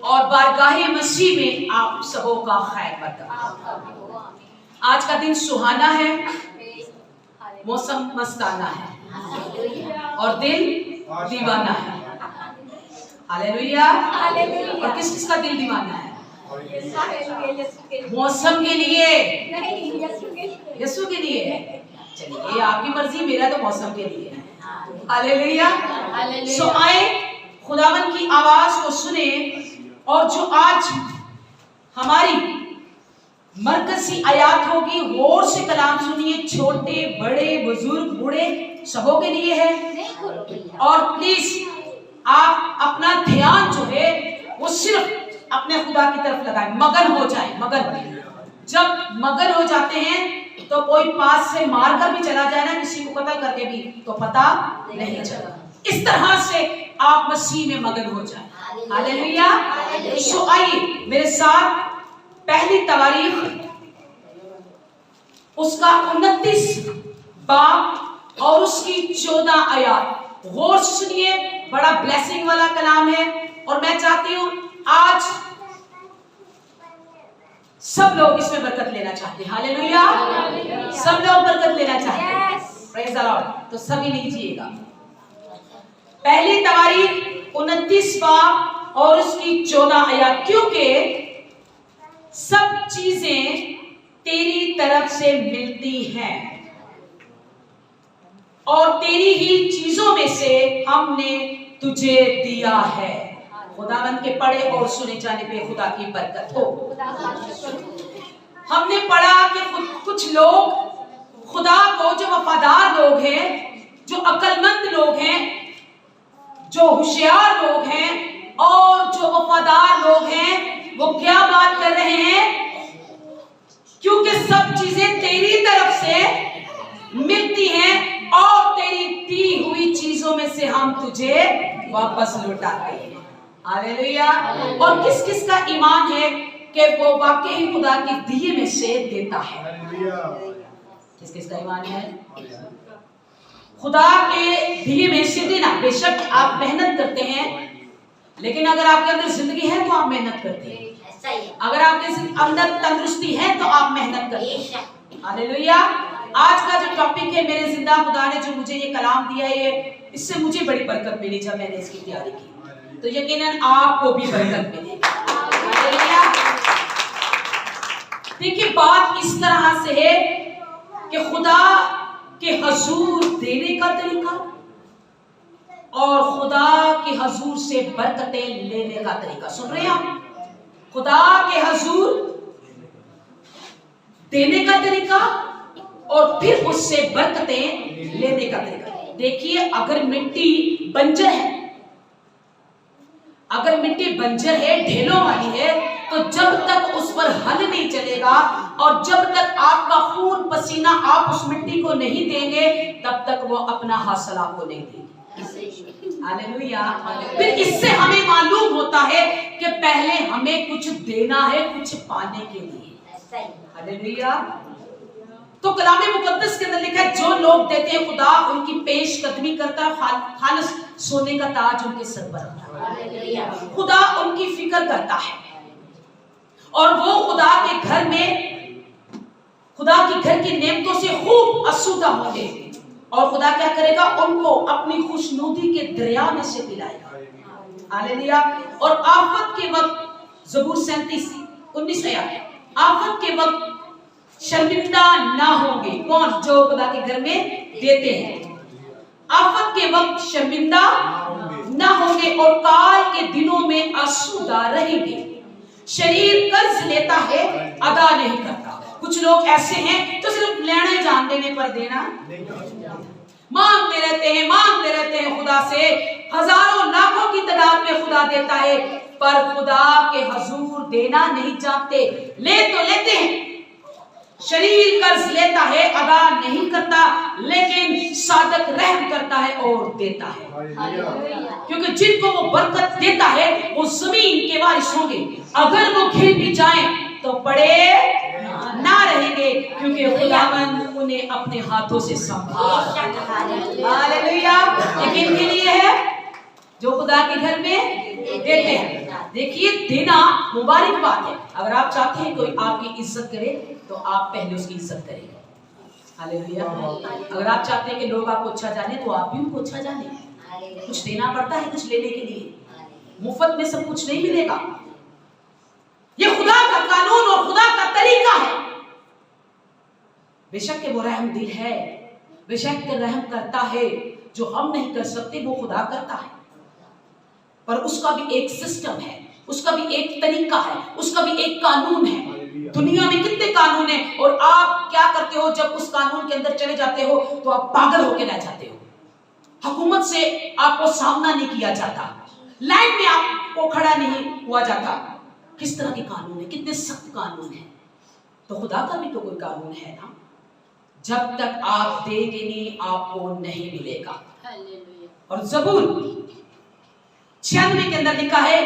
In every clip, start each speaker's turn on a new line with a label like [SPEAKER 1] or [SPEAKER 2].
[SPEAKER 1] और बारगाहे मसीह में आप सबों का खैर मकदम। आज का दिन सुहाना है, मौसम मस्ताना है और दिल दीवाना है। हालेलुया। और किस किस का दिल दीवाना है? मौसम के लिए, यीशु के लिए। चलिए आपकी मर्जी, मेरा तो मौसम के लिए है। हालेलुया। सो आए खुदावन की आवाज को सुने और जो आज हमारी मरकजी आयात होगी, गौर से कलाम सुनिए। छोटे बड़े बुजुर्ग बूढ़े सबों के लिए है। और प्लीज आप अपना ध्यान जो है वो सिर्फ अपने खुदा की तरफ लगाएं, मगन हो जाए। मगन, जब मगन हो जाते हैं तो कोई पास से मार कर भी चला जाए ना, किसी को कत्ल करके भी, तो पता नहीं चला। इस तरह से आप मसीह में मगन हो जाए। हालेलुया। सो आइए मेरे साथ पहली तवारीख उसका 29 बाब और उसकी 14 आयत गौर से सुनिए। बड़ा ब्लेसिंग वाला कलाम है और मैं चाहती हूं आज सब लोग इसमें बरकत लेना चाहते हैं। हालेलुया। सब लोग बरकत लेना चाहते हैं। Praise the Lord. तो सभी लीजिएगा पहली तवारीख 29 बाब और उसकी 14 आयत। क्योंकि सब चीजें तेरी तरफ से मिलती हैं और तेरी ही चीजों में से हमने तुझे दिया है। खुदावंद के पढ़े और सुने जाने पे खुदा की बरकत हो। हमने पढ़ा कि कुछ लोग खुदा को, जो वफादार लोग हैं, जो अक्लमंद लोग हैं, जो होशियार लोग हैं और जो वफादार लोग हैं, वो क्या बात कर रहे हैं? क्योंकि सब चीजें तेरी तरफ से मिलती हैं और तेरी दी हुई चीजों में से हम तुझे वापस लौटाते हैं। हालेलुया। और किस किस का ईमान है कि वो वाकई ही खुदा के दिए में से देता है? किस किस का ईमान है? खुदा के दिए में से देना। बेशक आप मेहनत करते हैं, लेकिन अगर आपके अंदर जिंदगी है तो आप मेहनत करते हैं। अगर आपके अंदर तंदुरुस्ती है तो आप मेहनत करते हैं। हालेलुया। आज का जो टॉपिक है, मेरे जिंदा खुदा ने जो मुझे ये कलाम दिया है, इससे मुझे बड़ी बरकत मिली जब मैंने इसकी तैयारी की, तो यकीनन आपको भी बरकत मिलेगी। हालेलुया। देखिए बात इस तरह से है कि खुदा के हजूर देने का तरीका और खुदा के हजूर से बरकतें लेने का तरीका। सुन रहे हैं आप? खुदा के हजूर देने का तरीका और फिर उससे बरकतें लेने का तरीका। देखिए अगर मिट्टी बंजर है, अगर मिट्टी बंजर है, ढेलों वाली है, तो जब तक उस पर हल नहीं चलेगा और जब तक आपका खून पसीना आप उस मिट्टी को नहीं देंगे, तब तक वो अपना हासिल आपको नहीं देगी। हालेलुया। फिर इससे हमें मालूम होता है कि पहले हमें कुछ देना है कुछ पाने के लिए। हालेलुया। तो कलामे मुकद्दस के अंदर लिखा है, जो लोग देते हैं खुदा उनकी पेश कदमी करता है, खालिस सोने का ताज उनके सर पर रखता है। खुदा उनकी फिक्र करता है और वो खुदा के घर में, खुदा के घर की नेमतों से खूब आसूदा होंगे और खुदा क्या करेगा? उनको अपनी खुशनुदी के दरिया में से पिलाएगा। हालेलुया। और आफत के वक्त, ज़बूर 37:19 आयत, आफत के वक्त शर्मिंदा ना होंगे। कौन? जो खुदा के घर में देते हैं। आफत के वक्त शर्मिंदा ना होंगे और काल के दिनों में आसूदा रहेंगे। शरीर कर्ज लेता है, अदा नहीं करता। कुछ लोग ऐसे हैं जो सिर्फ लेने जान देने पर देना, मांगते रहते हैं खुदा से। हजारों लाखों की तादाद में खुदा देता है, पर खुदा के हजूर देना नहीं चाहते। ले तो लेते हैं, शरीर कर्ज लेता है, अदा नहीं करता, लेकिन सादक रहम करता है और देता है। क्योंकि जिनको वो बरकत देता है वो जमीन के वारिस होंगे। अगर वो गिर भी जाएं तो पड़े ना रहेंगे, क्योंकि खुदावंद उन्हें अपने हाथों से संभाल। हालेलुया। ये किनके लिए है? जो खुदा के घर में देते हैं। देखिए देना मुबारक बात है। अगर आप चाहते हैं कोई आपकी इज्जत करे तो आप पहले उसकी इज्जत करेंगे। हालेलुया। अगर आप चाहते हैं कि लोग आपको अच्छा जाने तो आप भी उनको अच्छा जाने। कुछ देना पड़ता है कुछ लेने के लिए, मुफ्त में सब कुछ नहीं मिलेगा। ये खुदा का कानून और खुदा का तरीका है। बेशक के वो रहम दिल है, बेशक के रहम करता है, जो हम नहीं कर सकते वो खुदा करता है। पर उसका भी एक सिस्टम है, उसका भी एक तरीका है, उसका भी एक कानून है। दुनिया में कितने कानून हैं और आप क्या करते हो, जब उस कानून के अंदर चले जाते हो तो आप पागल होके रह जाते हो। हुकूमत से आपको सामना नहीं किया जाता, लाइन में आपको खड़ा नहीं हुआ जाता। किस तरह के कानून है, कितने सख्त कानून है। तो खुदा का भी तो कोई कानून है ना, जब तक आप देंगे नहीं आपको नहीं मिलेगा। और ज़बूर 96 के अंदर लिखा है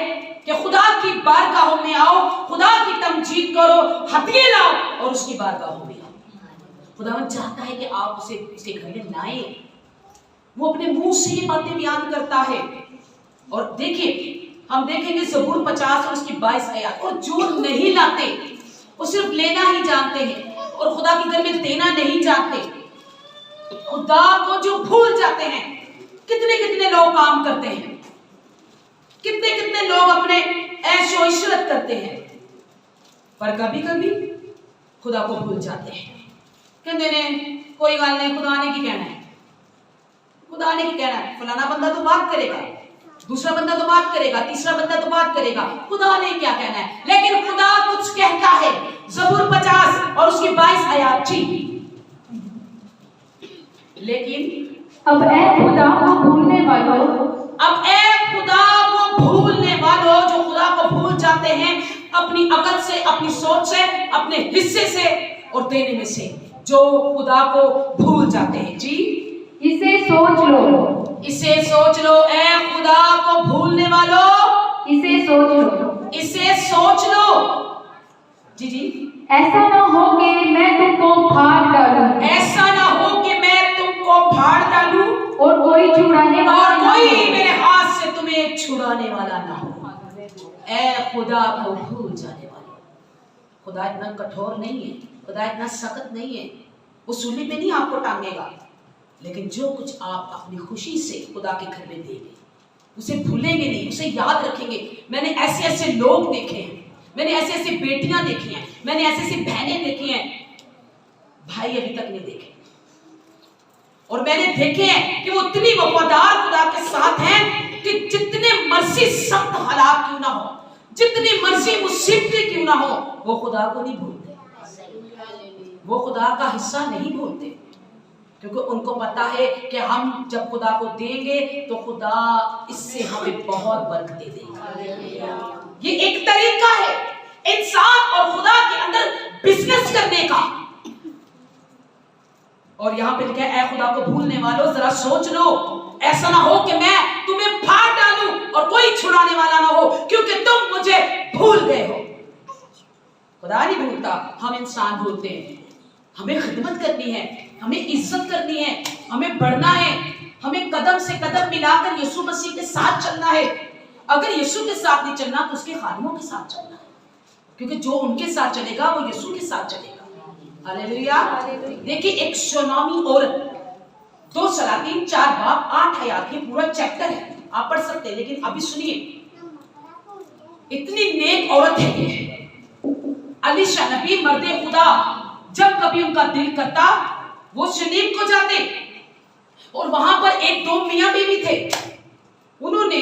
[SPEAKER 1] कि खुदा की बारगाहों में आओ, खुदा की तमजीद करो, हदिये लाओ और उसकी बारगाहों में आओ। खुदावंद चाहता है कि आप उसके घर में लाएं। वो अपने मुंह से ये बातें बयान करता है। और देखिए हम देखेंगे ज़बूर 50 और उसकी 22 आयत। और जो नहीं लाते वो सिर्फ लेना ही जानते हैं और खुदा के घर में देना नहीं जानते, खुदा को जो भूल जाते हैं। कितने कितने लोग काम करते हैं, कितने कितने लोग अपने ऐशो इशरत करते हैं, पर कभी कभी खुदा को भूल जाते हैं। कहते ने कोई गल नहीं, खुदा ने की कहना है, खुदा ने की कहना है। फलाना बंदा तो बात करेगा, दूसरा बंदा तो बात करेगा, तीसरा बंदा तो बात करेगा, खुदा ने क्या कहना है। लेकिन खुदा कुछ कहता है। ज़बूर 50 और उसकी 22 आयत जी। लेकिन
[SPEAKER 2] अब ए खुदा को भूलने वालों,
[SPEAKER 1] अब ए खुदा को भूलने वालों, जो खुदा को भूल जाते हैं अपनी अकल से, अपनी सोच से, अपने हिस्से से और देने में से, जो खुदा को भूल जाते हैं जी।
[SPEAKER 2] इसे सोच लो,
[SPEAKER 1] इसे सोच लो। ए खुदा को भूलने वालों,
[SPEAKER 2] इसे सोच लो,
[SPEAKER 1] इसे सोच लो जी जी।
[SPEAKER 2] ऐसा ना हो कि मैं तुमको फाड़ डालूं,
[SPEAKER 1] ऐसा ना हो कि मैं तुमको फाड़ डालूं
[SPEAKER 2] और कोई छुड़ाने वाला
[SPEAKER 1] और
[SPEAKER 2] ना
[SPEAKER 1] कोई
[SPEAKER 2] हो।
[SPEAKER 1] मेरे हाथ से तुम्हें छुड़ाने वाला ना हो। ए खुदा को भूल जाने वाले। खुदा इतना कठोर नहीं है, खुदा इतना सख्त नहीं है। वो सूली पे नहीं आपको टांगेगा, लेकिन जो कुछ आप अपनी खुशी से खुदा के घर में देंगे उसे भूलेंगे नहीं, उसे याद रखेंगे। मैंने ऐसे ऐसे लोग देखे हैं, मैंने ऐसे ऐसे बेटियां देखी हैं, मैंने ऐसे ऐसे बहनें देखी हैं, भाई अभी तक नहीं देखे। और मैंने देखे हैं कि वो इतनी वफादार खुदा के साथ हैं कि जितने मर्जी सख्त हालात क्यों ना हो, जितनी मर्जी मुसीबतें क्यों ना हो, वो खुदा को नहीं भूलते, वो खुदा का हिस्सा नहीं भूलते। क्योंकि उनको पता है कि हम जब खुदा को देंगे तो खुदा इससे हमें बहुत बरकतें देगा। ये एक तरीका है इंसान और खुदा के अंदर बिजनेस करने का। और यहाँ पे लिखा है ए खुदा को भूलने वालों जरा सोच लो, ऐसा ना हो कि मैं तुम्हें फाड़ डालूं और कोई छुड़ाने वाला ना हो, क्योंकि तुम मुझे भूल गए हो। खुदा नहीं भूलता, हम इंसान भूलते हैं। हमें खिदमत करनी है, हमें इज्जत करनी है, हमें बढ़ना है, हमें कदम से कदम मिलाकर यीशु मसीह के साथ चलना है। अगर यीशु के साथ नहीं चलना तो उसके खादिमों के साथ चलना है, क्योंकि जो उनके साथ चलेगा वो यीशु के साथ चलेगा। हालेलुया। देखिए एक शोनामी औरत, 2 सलातीन 4 बाब 8 आयत, ये पूरा चैप्टर है, आप पढ़ सकते हैं। लेकिन अभी सुनिए, इतनी नेक औरत है ये अलीशा नबी मर्दे खुदा। जब कभी उनका दिल करता वो शनीम को जाते और वहां पर एक 2 मियां बीवी थे। उन्होंने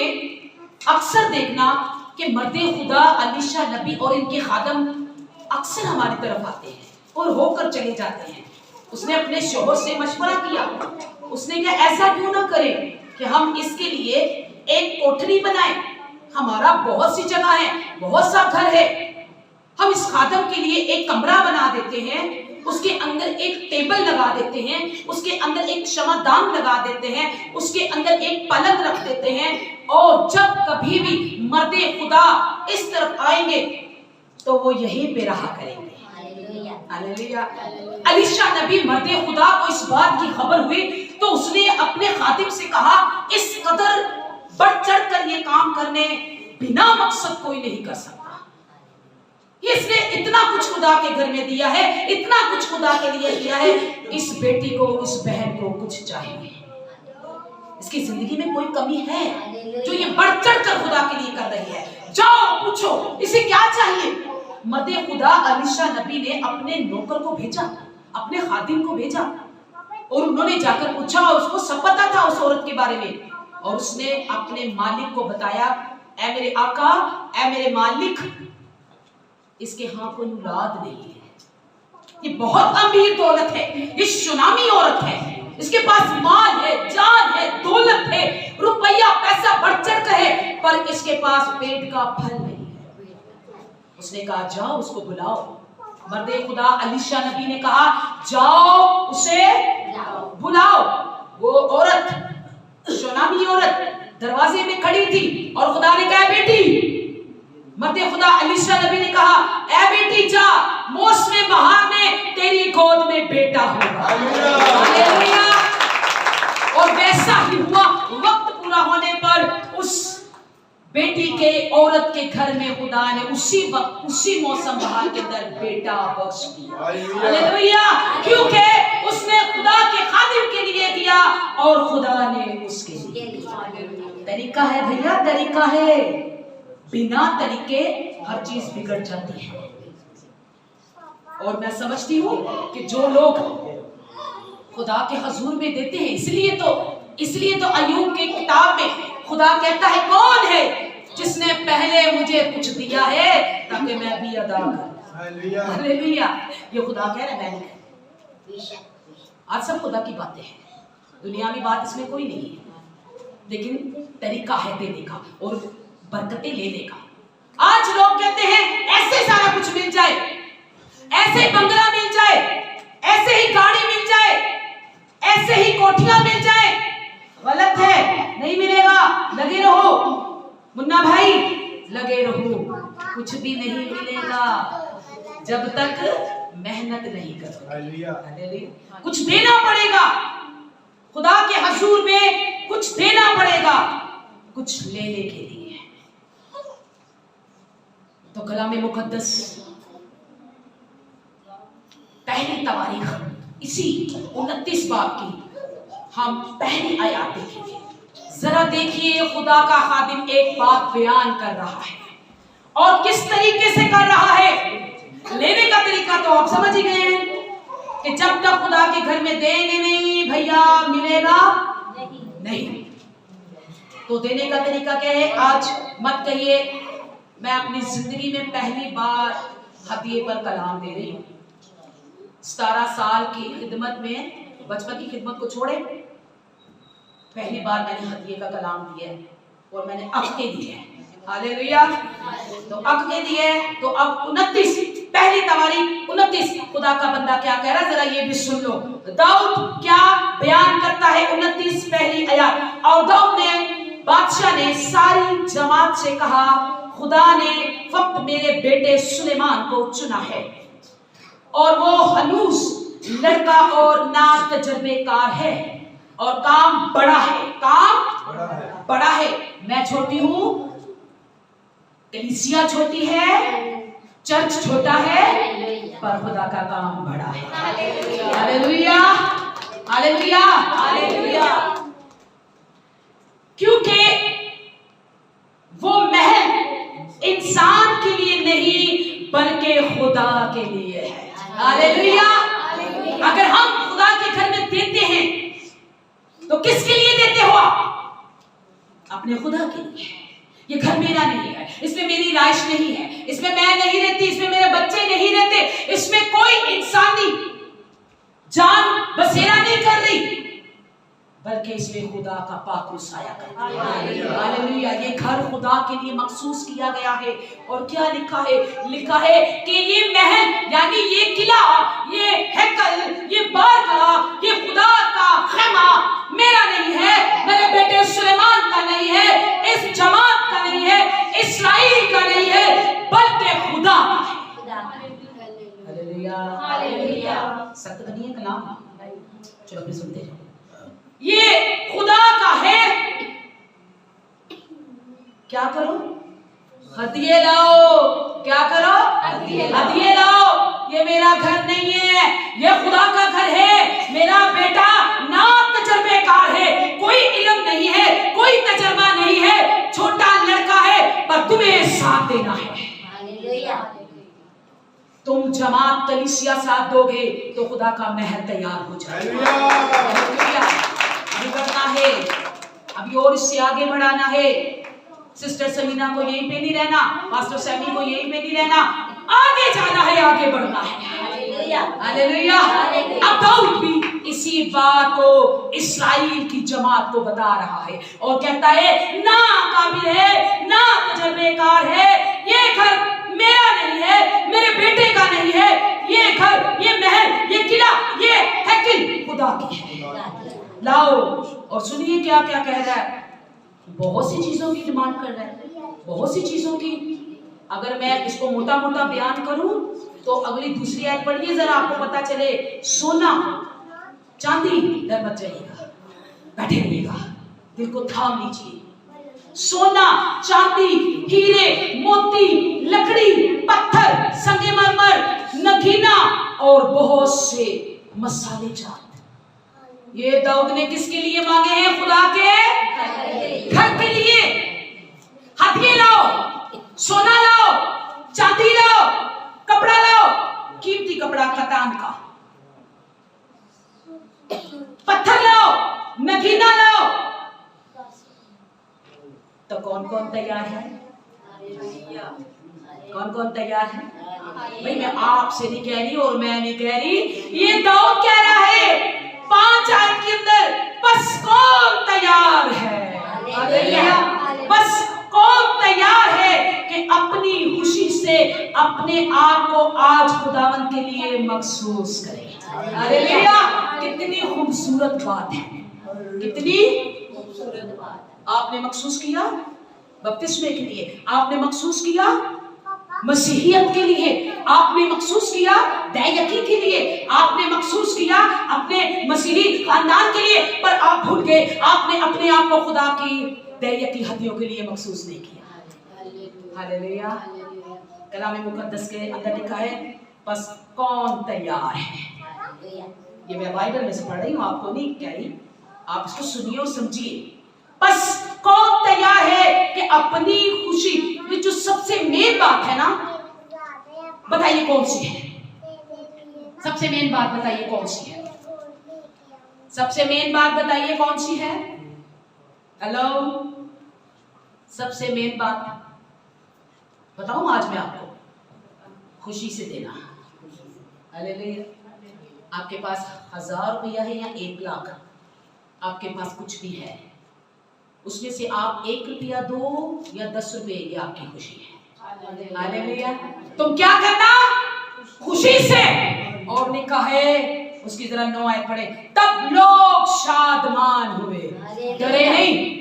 [SPEAKER 1] अक्सर देखना कि मर्दे खुदा अलीशा नबी और इनके खादम अक्सर हमारी तरफ आते हैं और होकर चले जाते हैं। उसने अपने शोहर से मशवरा किया, उसने कहा ऐसा क्यों ना करें कि हम इसके लिए एक कोठरी बनाएं। हमारा बहुत सी जगह है, बहुत सा घर है, हम इस खादम के लिए एक कमरा बना देते हैं, उसके अंदर एक टेबल लगा देते हैं, उसके अंदर एक क्षमादान लगा देते हैं, उसके अंदर एक पलंग रख देते हैं, और जब कभी भी मर्दे खुदा इस तरफ आएंगे तो वो यहीं पे रहा करेंगे। हालेलुया। अलीशा नबी मर्दे खुदा को इस बात की खबर हुई तो उसने अपने खादिम से कहा, इस कदर बढ़ चढ़ कर ये काम करने बिना मकसद कोई नहीं कर सकता। इसने इतना कुछ खुदा के घर में दिया है, इतना कुछ खुदा के लिए दिया है। इस बेटी को, इस बहन को कुछ चाहिए। इसकी जिंदगी में कोई कमी है जो ये बढ़ चढ़ कर खुदा के लिए कर रही है। जाओ पूछो इसे क्या चाहिए। मर्दे खुदा अलीशा नबी ने अपने नौकर को भेजा, अपने खादिम को भेजा, और उन्होंने जाकर पूछा। उसको सब पता था उस औरत के बारे में, और उसने अपने मालिक को बताया, ऐ मेरे आका, ऐ मेरे मालिक, इसके यहाँ कोई औलाद नहीं है। ये बहुत अमीर दौलत है, ये सुनामी औरत है, इसके पास माल है, जान है, दौलत है, रुपया पैसा बढ़ चढ़ कर है, पर इसके पास पेट का फल नहीं है। उसने कहा जाओ उसको बुलाओ। मर्दे खुदा अलीशा नबी ने कहा जाओ उसे बुलाओ। वो औरत, सुनामी औरत दरवाजे में खड़ी थी, और खुदा ने कहा बेटी, मर्दे खुदा अलीशा नबी ने कहा ऐ बेटी जा, मौसम बहार में तेरी गोद में बेटा होगा। हालेलुया। और वैसा ही हुआ। वक्त पूरा होने पर उस बेटी के, औरत के घर में खुदा ने उसी वक्त, उसी मौसम बहार के अंदर बेटा बख्श दिया। हालेलुया। क्योंकि उसने खुदा के खादिम के लिए दिया और खुदा ने उसके लिए। तरीका है भैया, तरीका है। बिना तरीके हर चीज बिगड़ जाती है। और मैं समझती हूँ कि जो लोग खुदा के हजूर में देते हैं, इसलिए तो अय्यूब की किताब में खुदा कहता है कौन है जिसने पहले मुझे कुछ दिया है ताकि मैं भी अदा करूं। हालेलुया। ये खुदा कह रहा है, मैंने। आज सब खुदा की बातें हैं, दुनियावी बात इसमें कोई नहीं है, लेकिन तरीका है देने का और बरकतें लेने का। आज लोग कहते हैं ऐसे सारा कुछ मिल जाए, ऐसे बंगला मिल जाए, ऐसे ही गाड़ी मिल जाए, ऐसे ही कोठियां मिल जाए। गलत है, नहीं मिलेगा। लगे रहो मुन्ना भाई, लगे रहो, कुछ भी नहीं मिलेगा जब तक मेहनत नहीं करोगे। कुछ देना पड़ेगा खुदा के हजूर में, कुछ देना पड़ेगा कुछ लेने के लिए। तो कलामे मुकद्दस पहली तवारीख इसी 29 बाब की हम पहली आयत देखेंगे। जरा देखिए खुदा का खादिम एक बात बयान कर रहा है, और किस तरीके से कर रहा है। लेने का तरीका तो आप समझ ही गए हैं कि जब तक खुदा के घर में देंगे नहीं भैया, मिलेगा नहीं। तो देने का तरीका क्या है? आज मत कहिए मैं अपनी जिंदगी में पहली बार हदिये पर कलाम दे रही हूँ। 17 साल की खिदमत में, बचपन की खिदमत को छोड़े, पहली बार मैंने हदिये का कलाम दिया है, और मैंने अक्के दिए हैं। हालेलुया। तो अक्के दिए, तो अब 29 पहली तवारीख 29 खुदा का बंदा क्या कह रहा है, जरा ये भी सुन लो। दाऊद क्या बयान करता है 29 पहली आयत। और दाऊद ने, बादशाह ने सारी जमात से कहा, खुदा ने फक्त मेरे बेटे सुलेमान को चुना है, और वो हनूस लड़का और ना तजर्बेकार है, और काम बड़ा है, काम बड़ा है। मैं छोटी हूं, कलीसिया छोटी है, चर्च छोटा है, पर खुदा का काम बड़ा है। Hallelujah, hallelujah, hallelujah. क्योंकि वो महल इंसान के लिए नहीं बल्कि खुदा के लिए है। हालेलुया। अगर हम खुदा के घर में देते हैं तो किसके लिए देते हो आप? अपने खुदा के लिए। ये घर मेरा नहीं है, इसमें मेरी राइश नहीं है, इसमें मैं नहीं रहती, इसमें मेरे बच्चे नहीं रहते, इसमें कोई इंसानी जान बसेरा नहीं कर रही, बल्कि इसमें खुदा का पाक साया करता है। हालेलुया। ये घर खुदा के लिए मखसूस किया गया है। और क्या लिखा है? लिखा है कि ये महल यानी ये किला, ये हैकल, ये बारगाह, ये खुदा का खैमा मेरा नहीं है, मेरे बेटे सुलेमान का नहीं है, इस जमात का नहीं है, इस्राइल का नहीं है, बल्कि खुदा का है। Hallelujah, hallelujah. सत्य नहीं है कलाम। चलो फिर सुनते हैं। ये खुदा का है। क्या करो? हदिये लाओ। क्या करो? हदिये लाओ। ये मेरा घर नहीं है, ये खुदा का घर है। मेरा बेटा ना तजर्बेकार है, कोई इल्म नहीं है, कोई तजर्बा नहीं है, छोटा लड़का है, पर तुम्हें साथ देना है। तुम जमात कलीसिया साथ दोगे तो खुदा का महल तैयार हो जाएगा। अभी बढ़ना है, अभी और इससे आगे बढ़ाना है। सिस्टर समीना को यहीं पे नहीं रहना, पास्टर सैमी को यहीं पे नहीं रहना, आगे जाना है, आगे बढ़ना है। हालेलुया। अब दाऊद भी इसी बात को इस्राएल की जमात को बता रहा है और कहता है ना काबिल है, ना तजर्बेकार है, ये घर मेरा नहीं है, मेरे बेटे का नहीं है, ये घर, ये महल, ये किला, ये हैकल खुदा की है। लाओ। और सुनिए क्या क्या कह रहा है। बहुत सी चीजों की डिमांड कर रहा है, बहुत सी चीजों की। अगर मैं इसको मोटा मोटा बयान करूं तो अगली दूसरी आयत पढ़िए जरा, आपको पता चले। सोना चांदी डर मत जाइएगा, बैठे रहिएगा, दिल को थाम लीजिए। सोना चांदी हीरे मोती लकड़ी पत्थर संगमरमर नगीना और बहुत से मसाले जात, ये दाऊद ने किसके लिए मांगे हैं? खुदा के घर के लिए। हथिये लाओ, सोना लाओ, चांदी लाओ, कपड़ा लाओ, कीमती कपड़ा कतान का, पत्थर लाओ, नगीना लाओ। तो कौन कौन तैयार है? कौन कौन तैयार है? भाई मैं आपसे नहीं कह रही और मैं नहीं कह रही, ये दाऊद कह रहा है 5 आयत के अंदर। बस कौन तैयार है? बस कौन तैयार है कि अपनी खुशी से अपने आप को आज खुदावन के लिए मखसूस करे। हालेलुया। कितनी खूबसूरत बात है, कितनी खूबसूरत बात। आपने मखसूस किया बपतिस्मे के लिए, आपने मखसूस किया मसीहियत के लिए, आपने मखसूस किया दैयकी के लिए, आपने मखसूस किया अपने मसीही खानदान के लिए, पर आप भूल गए आपने अपने आप को खुदा की दैयकी हदियों के लिए मखसूस नहीं किया। हालेलुया। कलाम मुकद्दस के अंदर लिखा है बस कौन तैयार है। ये मैं बाइबल में से पढ़ रही हूँ, आपको नहीं कह रही, आप इसको सुनिए और समझिए। बस कौन तैयार है कि अपनी खुशी, ये जो सबसे मेन बात है ना, बताइए कौन सी है? सबसे मेन बात बताइए कौन सी है? सबसे मेन बात बताइए कौन सी है? हेलो, सबसे मेन बात बताऊं आज मैं आपको, खुशी से देना। हालेलुया। आपके पास 1000 रुपया है या 1 लाख, आपके पास कुछ भी है, उसमें से आप 1 रुपया दो या 10 रुपए, ये आपकी खुशी है। हालेलुया। तुम क्या करना? खुशी से। और लिखा है उसकी जरा 9 आयत पढ़े, तब लोग शादमान हुए, डरे नहीं।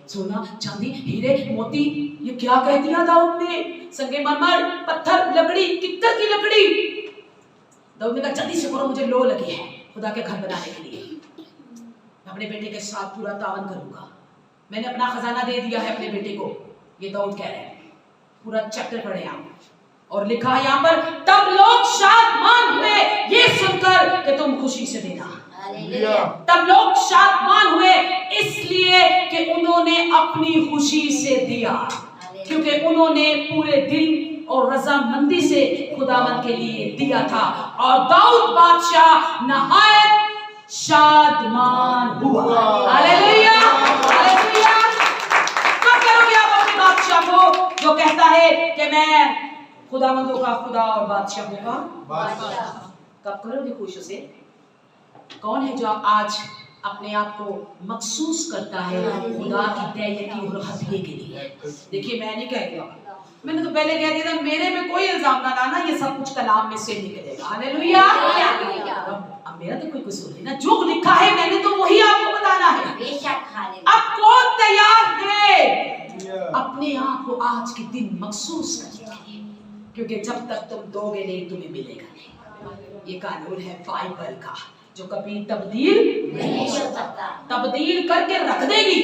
[SPEAKER 1] सोना चांदी हीरे मोती, ये क्या कह दिया दाऊद ने? संगमरमर पत्थर लकड़ी, कित्तर की लकड़ी। दाऊद ने कहा जल्दी से करो, मुझे लो लगी है खुदा के घर बनाने के लिए। मैं अपने बेटे के साथ पूरा तावन करूंगा, मैंने अपना खजाना दे दिया है अपने बेटे को। ये दाऊद कह रहे हैं। पूरा चैप्टर पढ़े आप, और लिखा है यहाँ पर तब लोग शादमान हुए ये सुनकर कि तुम खुशी से देना। तब लोग शादमान हुए इसलिए कि उन्होंने अपनी खुशी से दिया, क्योंकि उन्होंने पूरे दिल और रजामंदी से खुदावंद के लिए दिया था। और दाऊद बादशाह नहायत शादमान हुआ। Hallelujah, hallelujah. कब करोगे आप अपने बादशाह को जो कहता है कि मैं खुदावंदों का खुदा और बादशाहों का बादशाह? कब करोगे खुशी से? कौन है जो आज अपने आप को मखसूस करता है खुदा की दैयकी और हदिये के लिए? देखिए मैं नहीं कह रही, मैंने तो पहले कह दिया था मेरे में कोई इल्जाम ना लाना, ये सब कुछ कलाम में से निकलेगा। हालेलुया। अब मेरा तो कोई कसूर नहीं ना, जो लिखा है मैंने तो वही आपको बताना है। अब कौन तैयार है अपने आप को आज के दिन मखसूस करने के लिए? क्योंकि जब तक तुम दोगे नहीं तुम्हें मिलेगा नहीं। ये कानून है बाइबल का जो कभी तब्दील नहीं हो सकता। तब्दील करके रख देगी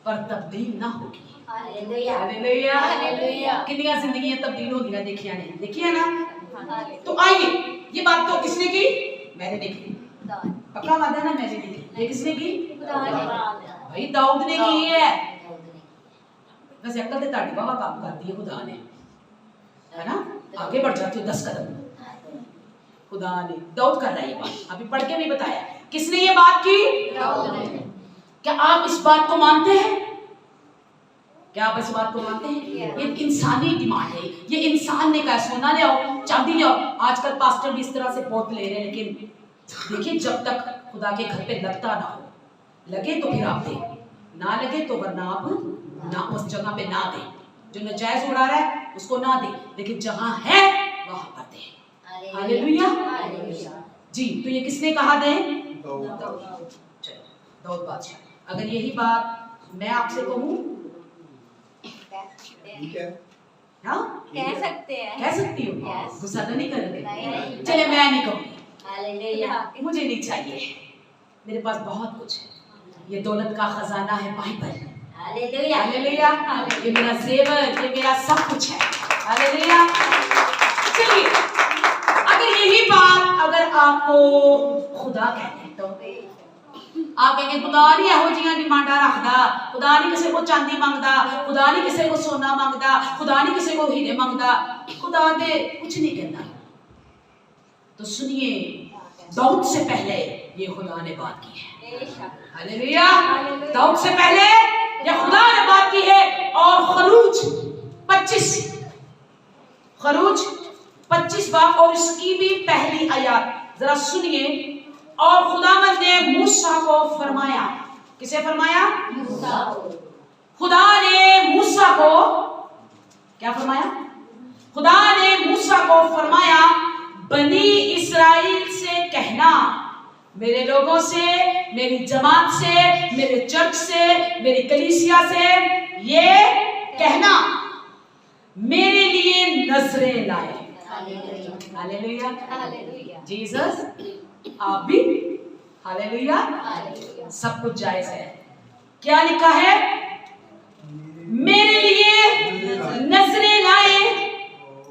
[SPEAKER 1] पर तब्दील ना होगी।
[SPEAKER 3] Hallelujah
[SPEAKER 1] hallelujah.
[SPEAKER 3] हालेलुया।
[SPEAKER 1] कितनी जिंदगियां तब्दील होंगी देखिए ना। तो आइए, ये बात तो किसने की? मैंने नहीं की। पक्का वादा ना, मैंने नहीं की। ये किसने की? भाई दाऊद ने की है। वैसे अक्ल ते ताड़ी बाबा काम करती है खुदा ने, है ना। आगे बढ़ जाती हो 10 कदम। खुदा ने, दाऊद कर रहा है ये बात, अभी पढ़ के भी बताया। किसने ये बात की? दाऊद ने। क्या आप इस बात को मानते हैं? क्या आप इस बात को मानते हैं? ये इंसानी डिमांड है, ये इंसान ने कहा सोना ले आओ, चांदी ले आओ। आजकल पास्टर भी इस तरह से बहुत ले रहे हैं, लेकिन देखिए जब तक खुदा के घर पे लगता ना हो, लगे तो फिर आप दें, ना लगे तो वरना आप ना उस जगह पे ना दें। जो नजायज उड़ा रहा है उसको ना दे, लेकिन जहां है वहां पर दे। हालेलुया जी। तो ये किसने कहा दे? चलो दाऊद बादशाह। अगर यही बात मैं आपसे कहूं, हाँ
[SPEAKER 3] कह सकते हैं,
[SPEAKER 1] कह सकती हूँ,
[SPEAKER 3] Yes.
[SPEAKER 1] गुस्सा तो नहीं करोगे?
[SPEAKER 3] नहीं।
[SPEAKER 1] चले मैं नहीं कहूँगी,
[SPEAKER 3] हालेलुया
[SPEAKER 1] मुझे नहीं चाहिए, मेरे पास बहुत कुछ है। ये दौलत का खजाना है बाइबल।
[SPEAKER 3] Hallelujah
[SPEAKER 1] hallelujah. ये मेरा जेवर, ये मेरा सब कुछ है। हालेलुया। चलिए, अगर यही बात अगर आपको खुदा कहते हैं, तो आप कहेंगे खुदा नहीं ਇਹੋ ਜਿਹੀਆਂ डिमांडा रखदा, खुदा नहीं किसी को चांदी मांगदा, खुदा नहीं किसी को सोना मांगदा, खुदा नहीं किसी को हीरे मांगदा, खुदा दे कुछ नहीं कहता। तो सुनिए, दाऊद से पहले ये खुदा ने बात की है। हालेलुया। दाऊद से पहले ये खुदा ने बात की है। और खरूज 25 बाब और इसकी भी पहली आयत जरा सुनिए। और खुदावंद ने मूसा को फरमाया, किसे फरमाया? मूसा को। खुदा ने मूसा को क्या फरमाया? खुदा ने मूसा को फरमाया, बनी इस्राएल से कहना, मेरे लोगों से, मेरी जमात से, मेरे चर्च से, मेरी कलीसिया से ये कहना, मेरे लिए नजरें लाए। Hallelujah
[SPEAKER 3] hallelujah
[SPEAKER 1] Jesus. आप भी हालेलुया। सब कुछ जायज है। क्या लिखा है? मेरे लिए नजरें लाए,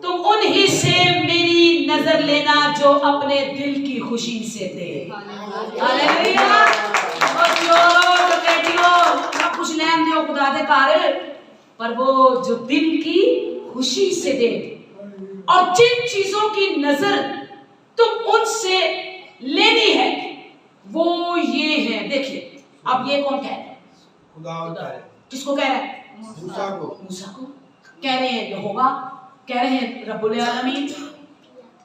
[SPEAKER 1] तुम उन्हीं से मेरी नजर लेना जो अपने दिल की खुशी से दे। हालेलुया। और जो बेटियों सब कुछ लेन दियो खुदा दे घर, पर वो जो दिल की खुशी से दे। और जिन चीजों की नजर तुम उनसे लेनी है वो ये है। देखिए, अब ये कौन कह रहा है? खुदा। किसको कह रहा है? मूसा को। मूसा को कह रहे हैं यहोवा, कह रहे हैं रब्बुल आलमीन,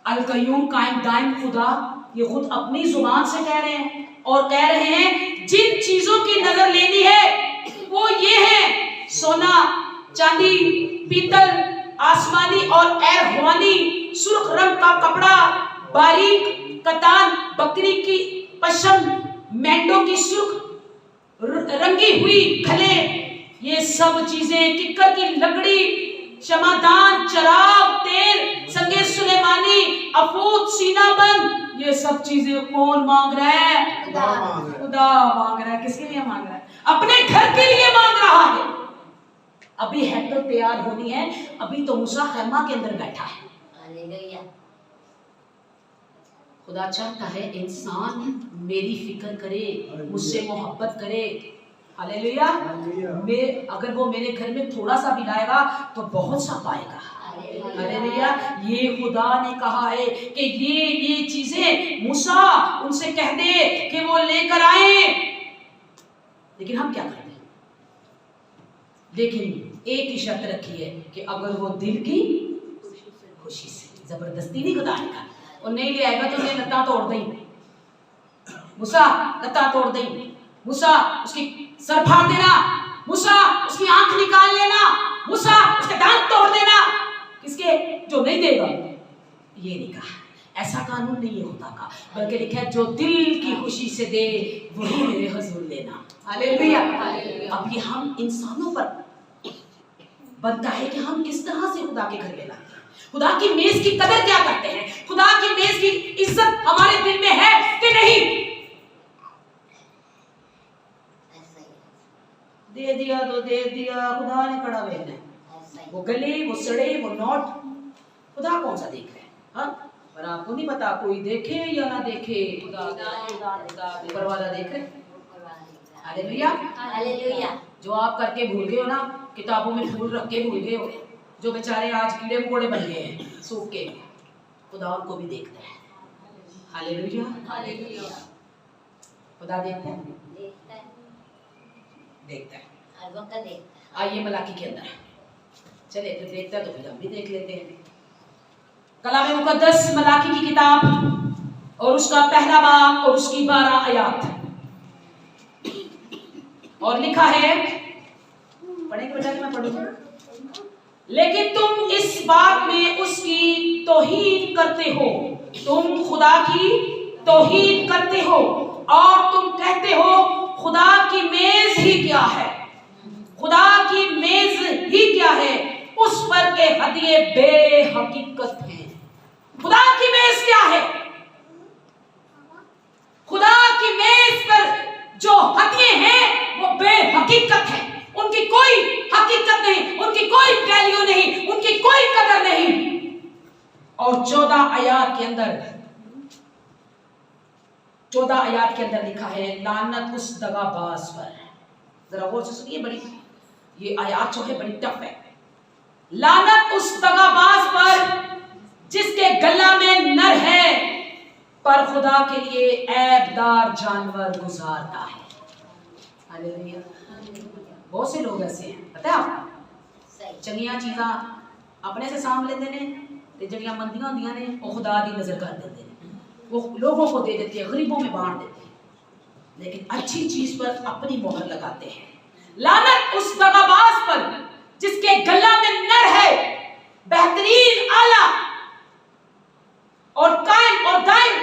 [SPEAKER 1] अल कय्यूम, कायम दाइम खुदा, ये खुद अपनी जुबान से कह रहे हैं। और कह रहे हैं जिन चीजों की नजर लेनी है वो ये है, सोना, चांदी, पीतल, आसमानी और एरहुआनी, सुर्ख रंग का कपड़ा, बारीक कतान, बकरी की पशम, मेंढों की सुर्ख रंगी हुई खले, ये सब चीजें, किक्कर की लकड़ी, शमादान, चराग, तेल, संगे सुलेमानी, अफूद, सीनाबंद, ये सब चीजें कौन मांग रहा है? खुदा मांग रहा है। किसके लिए मांग रहा है? अपने घर के लिए मांग रहा है। अभी हैकल तैयार होनी है, अभी तो मूसा खैमा के अंदर बैठा है।
[SPEAKER 3] हालेलुया
[SPEAKER 1] खुदा चाहता है इंसान मेरी फिक्र करे, मुझसे मोहब्बत करे। हालेलुया। अगर वो मेरे घर में थोड़ा सा भी लाएगा तो बहुत सा पाएगा। हालेलुया। ये खुदा ने कहा है कि ये चीजें मूसा उनसे कह दे कि वो लेकर आए। लेकिन हम क्या करते हैं? लेकिन एक ही शर्त रखी है कि अगर वो दिल की खुशी से, जबरदस्ती नहीं खुदा ने कहा। और नहीं ले आएगा तो उसने लत्ता तोड़ दी। मूसा लत्ता तोड़ दी, मूसा उसकी सर फाड़ देना, मूसा उसकी आंख निकाल लेना, मूसा उसके दांत तोड़ देना। किसके? जो नहीं देगा। ये नहीं कहा, ऐसा कानून नहीं है खुदा का, बल्कि लिखा है जो दिल की खुशी से दे वही मेरे हुजूर लेना। हालेलुया। अब ये हम इंसानों पर बनता है कि हम किस तरह से खुदा के घर में लाते हैं, खुदा की मेज की कदर क्या करते हैं, खुदा की मेज की इज्जत हमारे दिल में है कि नहीं। दे दिया तो दे दिया, खुदा ने कड़ा भेजना है। वो गली, वो सड़े, वो नोट, खुदा कौन सा देख रहा है? हाँ, पर आपको नहीं पता कोई देखे या ना देखे, खुदा ऊपर वाला देख रहे। Hallelujah,
[SPEAKER 3] hallelujah.
[SPEAKER 1] जो आप करके भूल गए हो ना, किताबों में फूल रख के भूल गए हो, जो बेचारे आज कीड़े मकोड़े बन गए हैं सूख के, खुदा उनको भी देखता है। Hallelujah,
[SPEAKER 3] hallelujah.
[SPEAKER 1] खुदा देखता है,
[SPEAKER 3] देखता है,
[SPEAKER 1] देखता है।
[SPEAKER 3] हर वक्त देखता है।
[SPEAKER 1] आइए मलाकी के अंदर चले, फिर देखता है तो फिर हम भी देख लेते हैं। कलाम मुकद्दस मलाकी की किताब और उसका पहला बाब और उसकी 12 आयत, और लिखा है, पढ़ेंगे बेटा कि मैं पढ़ूंगा? लेकिन तुम इस बात में उसकी तौहीन करते हो, तुम खुदा की तौहीन करते हो और तुम कहते हो खुदा की मेज ही क्या है, खुदा की मेज ही क्या है, उस पर के हदिये बेहकीकत हैं। खुदा की मेज क्या है? खुदा की मेज पर जो हदिये हैं वो बेहकीकत है, उनकी कोई हकीकत नहीं, उनकी कोई वैल्यू नहीं, उनकी कोई कदर नहीं। और 14 आयत के अंदर लिखा है, लानत उस दगाबाज पर। जरा गौर से सुनिए, बड़ी ये आयत जो है बड़ी टफ है। लानत उस दगाबाज पर जिसके गला में नर है पर खुदा के लिए ऐबदार जानवर गुजारता है। हालेलुया। बहुत से लोग ऐसे हैं, पता है आपको, चंगियां चीज़ां अपने से साम लेते ने ते जड़ियां मंदियां होंदियां ने वो खुदा दी नजर कर देते हैं, वो लोगों को दे देते हैं, गरीबों में बांट देते हैं, लेकिन अच्छी चीज पर अपनी मोहर लगाते हैं। लानत उस दगाबाज पर जिसके गला में नर है, बेहतरीन आला और कायम और दायम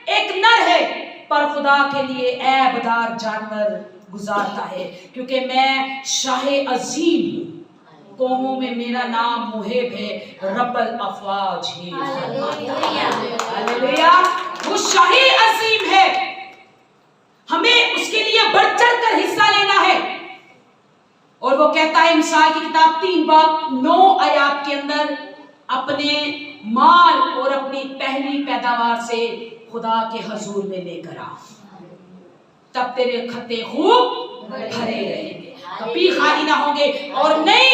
[SPEAKER 1] एक नर है, पर खुदा के लिए ऐबदार जानवर गुजारता है, क्योंकि मैं शाहे अजीम हूं, कौमों में मेरा नाम मुहिब है, रब्बल अफवाज ही। हालेलुया। वो शाहे अजीम है, हमें उसके लिए बढ़ चढ़ कर हिस्सा लेना है। और वो कहता है मिसाल की किताब 3 बाब 9 आयत के अंदर, अपने माल और अपनी पहली पैदावार से खुदा के हजूर में लेकर आ, तब तेरे खत्ते खूब भरे रहेंगे, कभी खाली ना होंगे, और नई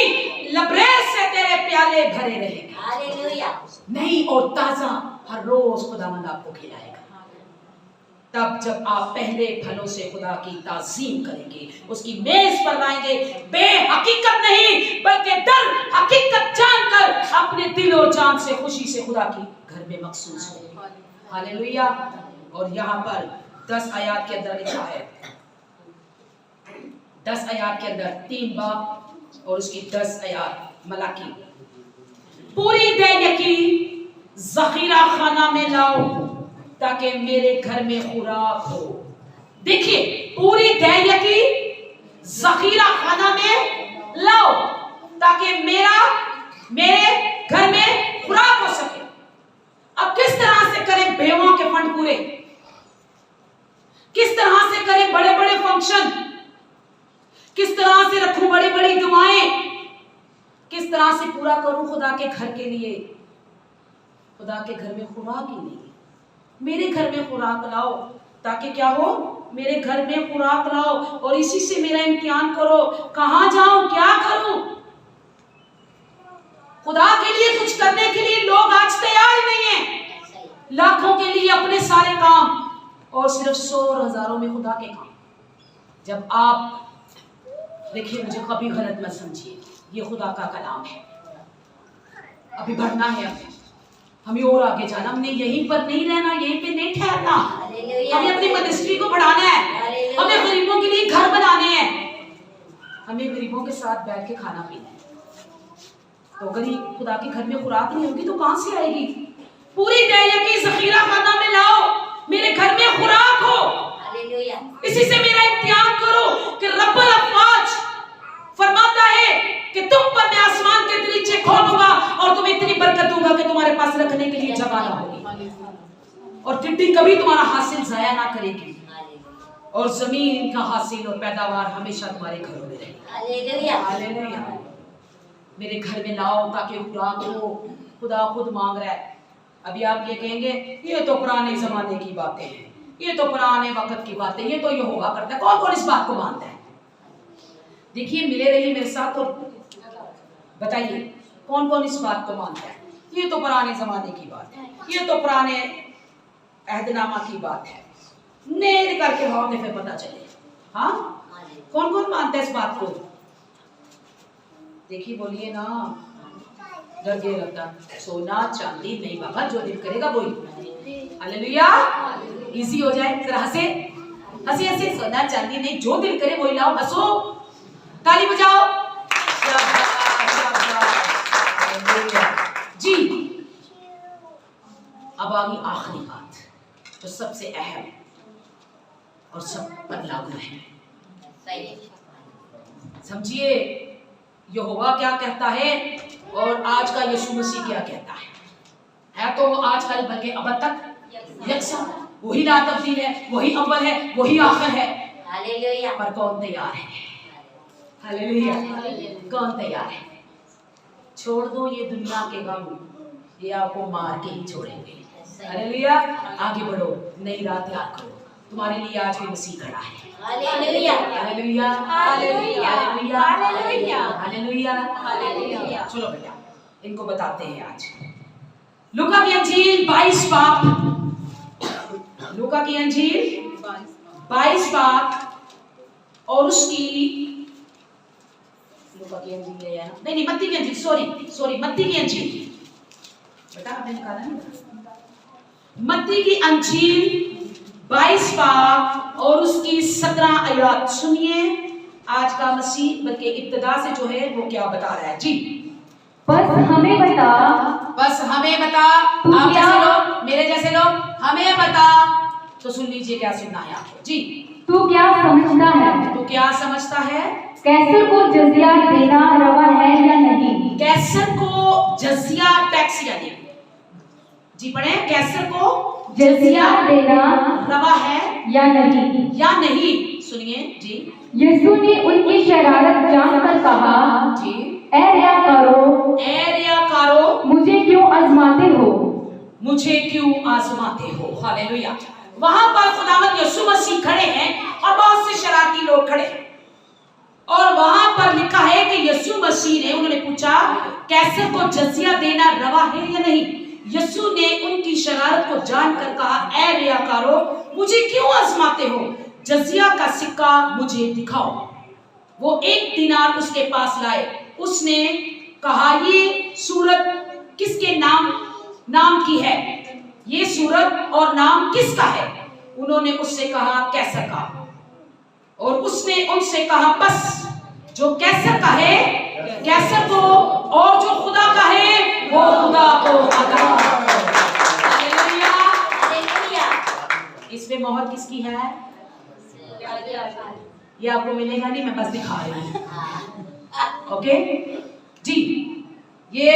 [SPEAKER 1] लबरेज से तेरे प्याले भरे रहेंगे।
[SPEAKER 3] हालेलुया।
[SPEAKER 1] नई और ताजा हर रोज खुदावंद आपको खिलाएगा। तब जब आप पहले फलों से खुदा की ताज़ीम करेंगे, उसकी मेज पर लाएंगे, बेहकीकत नहीं बल्कि दर हकीकत जानकर अपने दिल और जान से खुशी से खुदा की घर में मखसूस होंगे। हालेलुया। और यहाँ पर 10 आयत के अंदर लिखा है, 10 आयत के अंदर 3 बाब और उसकी 10 आयत मलाकी, पूरी दैनिक की जखीरा खाना में लाओ ताकि मेरे घर में खुराक हो। देखिए, पूरी दैनिक की जखीरा खाना में लाओ ताकि मेरे घर में खुराक हो सके। अब किस तरह से करें बेवों के फंड पूरे, किस तरह से करें बड़े बड़े फंक्शन, किस तरह से रखूं बड़ी बड़ी दुआएं, किस तरह से पूरा करूं खुदा के घर के लिए? खुदा के घर में खुराक ही नहीं। मेरे घर में खुराक लाओ ताकि क्या हो, मेरे घर में खुराक लाओ और इसी से मेरा इम्तिहान करो, कहां जाऊं, क्या करूं। खुदा के लिए कुछ करने के लिए लोग आज तैयार नहीं है, लाखों के लिए अपने सारे काम और सिर्फ 100 और हजारों में खुदा के काम। जब आप देखिए, मुझे कभी गलत मत समझिए, ये खुदा का कलाम है, अभी बढ़ना है, हमें और आगे जाना, हमने यहीं पर नहीं रहना, यहीं पे नहीं ठहरना, हमें अपनी मिनिस्ट्री को बढ़ाना है, हमें गरीबों के लिए घर बनाने हैं, हमें गरीबों के साथ बैठ के खाना पीना है। तो गरीब खुदा के घर में खुराक नहीं होगी तो कहां से आएगी? पूरी दैनिक की जखीरा खाना में लाओ, मेरे घर में खुराक हो, इसी से मेरा इम्तिहान करो कि रब्बुल अफवाज फरमाता है कि तुम पर मैं आसमान के दरीचे खोलूंगा और तुम्हें इतनी बरकत दूंगा कि तुम्हारे पास रखने के लिए जगह ना होगी और टिड्डी कभी तुम्हारा हासिल जाया ना करेगी। और जमीन का हासिल और पैदावार हमेशा तुम्हारे घरों में रहे।
[SPEAKER 3] हालेलुया।
[SPEAKER 1] हालेलुया। मेरे घर में लाओ ताकि खुराक हो। खुदा खुद मांग रहा है। अभी आप ये कहेंगे ये तो पुराने जमाने की बातें हैं, ये तो पुराने वक्त की बातें, ये तो यहोवा करता है। कौन कौन इस बात को मानता है? देखिए, मिले रहिए मेरे साथ और बताइए कौन कौन इस बात को मानता है? ये तो पुराने जमाने की बात है, ये तो पुराने अहदनामा की बात है। नेर करके भाव में फिर पता चले। हाँ, कौन कौन मानता है इस बात को? देखिए, बोलिए ना। डर के लगता सोना चांदी नहीं बाबा, जो दिल करेगा वही। हालेलुया। इजी हो जाए जरा। हंसे हंसी हंसी। सोना चांदी नहीं, जो दिल करे वही लाओ। हंसो, ताली बजाओ। जी, अब आ गई आखिरी बात जो सबसे अहम और सब पर लागू है। समझिए यहोवा क्या कहता है और आज का यीशु मसीह क्या कहता है तो वो आजकल बल्कि अब तक यकसा, वही ला तब्दील है, वही अव्वल है, वही आखिर है।
[SPEAKER 3] हालेलुया।
[SPEAKER 1] पर कौन तैयार है? हालेलुया। कौन तैयार है? छोड़ दो ये दुनिया के गम, ये आपको मार के ही छोड़ेंगे। हालेलुया। आगे बढ़ो, नई रात याद करो, तुम्हारे लिए आज भी मसीह खड़ा है।
[SPEAKER 3] Hallelujah.
[SPEAKER 1] Hallelujah.
[SPEAKER 3] Hallelujah.
[SPEAKER 1] Hallelujah.
[SPEAKER 3] Hallelujah.
[SPEAKER 1] Hallelujah. चलो बेटा, इनको बताते हैं आज लूका की अंजील 22 बाब, लूका की अंजील 22 बाब और उसकी लूका की अंजील है या नहीं, मत्ती की अंजील, सॉरी मत्ती की अंजील। बेटा आपने निकाला नहीं? मत्ती की अंजील 22 बाब और उसकी 17 आयत सुनिए। आज का मसीह बल्कि इब्तिदा से जो है वो क्या बता रहा है। जी,
[SPEAKER 2] बस हमें बता,
[SPEAKER 1] बस हमें बता। आप जैसे लोग, मेरे जैसे लोग, हमें बता। तो सुन लीजिए क्या सुनना है आपको। जी,
[SPEAKER 2] तू क्या समझता है?
[SPEAKER 1] तो क्या समझता है?
[SPEAKER 2] कैसर को जजिया देना रवा है या नहीं?
[SPEAKER 1] कैसर को जजिया टैक्स यानी, जी पढ़े, कैसर को
[SPEAKER 2] जजिया देना
[SPEAKER 1] रवा है
[SPEAKER 2] या नहीं?
[SPEAKER 1] या नहीं। सुनिए जी।
[SPEAKER 2] यीशु ने उनकी शरारत जानकर कहा,
[SPEAKER 1] जी,
[SPEAKER 2] ए रियाकारो, मुझे क्यों आजमाते हो?
[SPEAKER 1] मुझे क्यों आजमाते हो? हालेलुया। वहां पर खुदावंद यीशु मसीह खड़े हैं और बहुत से शरारती लोग खड़े हैं और वहां पर लिखा है कि यीशु मसीह ने, उन्होंने पूछा कैसर को जजिया देना रवा है या नहीं। यीशु ने उनकी शरारत को जानकर कहा, ए रियाकारो, मुझे क्यों आजमाते हो? जजिया का सिक्का मुझे दिखाओ। वो 1 दिनार उसके पास लाए। उसने कहा, ये सूरत किसके नाम की है? ये सूरत और नाम किसका है? उन्होंने उससे कहा, कैसर का। और उसने उनसे कहा, बस जो कैसर का है कैसर को, और जो खुदा का है वो खुदा को अदा करो। हालेलुया।
[SPEAKER 3] हालेलुया।
[SPEAKER 1] इसमें मोहर किसकी है? ये आपको मिलेगा नहीं, मैं बस दिखा रही हूँ। ओके जी, ये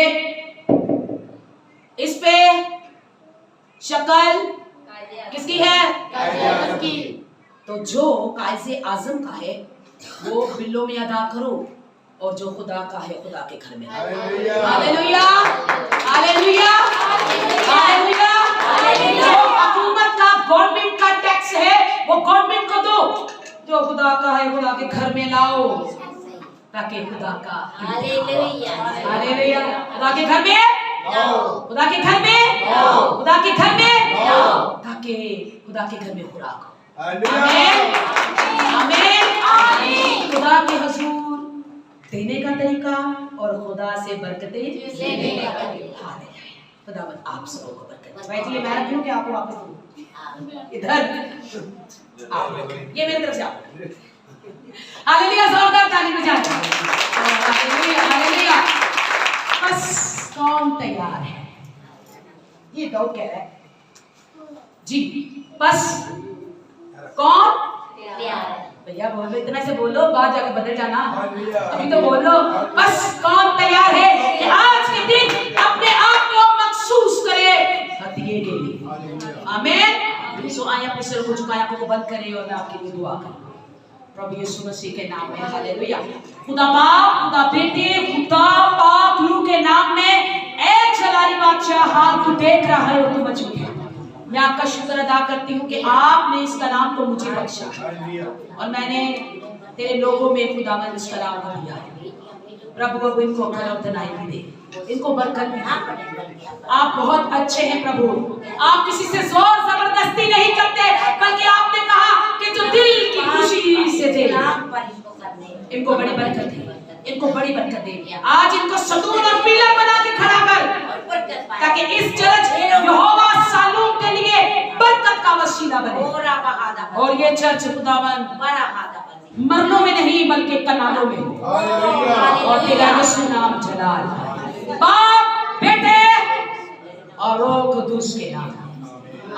[SPEAKER 1] इस पे शक्ल किसकी है? तो जो कायजे आजम का है वो बिल्लों में अदा करो, और जो खुदा का है खुदा के घर में। हालेलुया। हालेलुया। हालेलुया। जो हुकूमत का, गवर्नमेंट का टैक्स है वो गवर्नमेंट को दो। जो खुदा का है खुदा के घर में लाओ, ताकि खुदा का।
[SPEAKER 3] हालेलुया।
[SPEAKER 1] हालेलुया। खुदा के घर में खुदा के घर में खुदा के घर में ताकि खुदा के घर में खुराक हो। आमीन। आमीन। खुदा के हुजूर देने का तरीका और खुदा से बरकतें लेने का तरीका। खुदावंद आप सबको बरकत। बैठिए, मैं रख लूं कि आपको वापस दूं? इधर आप, ये मेरी तरफ से आप। हालेलुया। जोरदार ताली बजाएं। हालेलुया। हालेलुया। बस कौन तैयार है? ये दाऊद कह रहा है जी, बस कौन भैया बोल लो, इतना से बोलो, बात जाके बदल जाना। अभी तो बोलो, बस कौन तैयार है कि आज के दिन अपने आप को मखसूस करे हदिये के लिए। आमीन। सो सो आए अपने सिर को झुकाए, आंखों को बंद करें और मैं आपके लिए दुआ करूं। प्रभु यीशु मसीह के नाम में हालेलुया। खुदा बाप, खुदा बेटे, खुदा पाक लू के नाम में ऐ जलाली बादशाह, हाल तू देख रहा है और तू मौजूद है। मैं आपका शुक्र अदा करती हूँ कि आपने इस कलाम को मुझे बख्शा और मैंने तेरे लोगों में खुदावंद इस कलाम को दिया है। प्रभु इनको अकल और दनाई भी दे, इनको बरकत भी दे। आप बहुत अच्छे हैं प्रभु, आप किसी से जोर जबरदस्ती नहीं करते, बल्कि आपने कहा कि जो दिल की खुशी से दे, इनको बड़ी बरकत दे, इनको बड़ी बरकत दे। आज इनको सतून और पिलर बना के खड़ा कर, ताकि इस चर्च यहोवा सालूम के लिए बरकत का वसीला बने और ये चर्च खुदावंद मरनों में नहीं बल्कि कनालों में हो और तेरा यीशु नाम जलाल, बाप, बेटे और रूह कुदूस के नाम।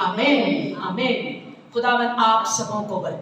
[SPEAKER 1] आमीन आमीन। खुदावंद आप सबों को बरकत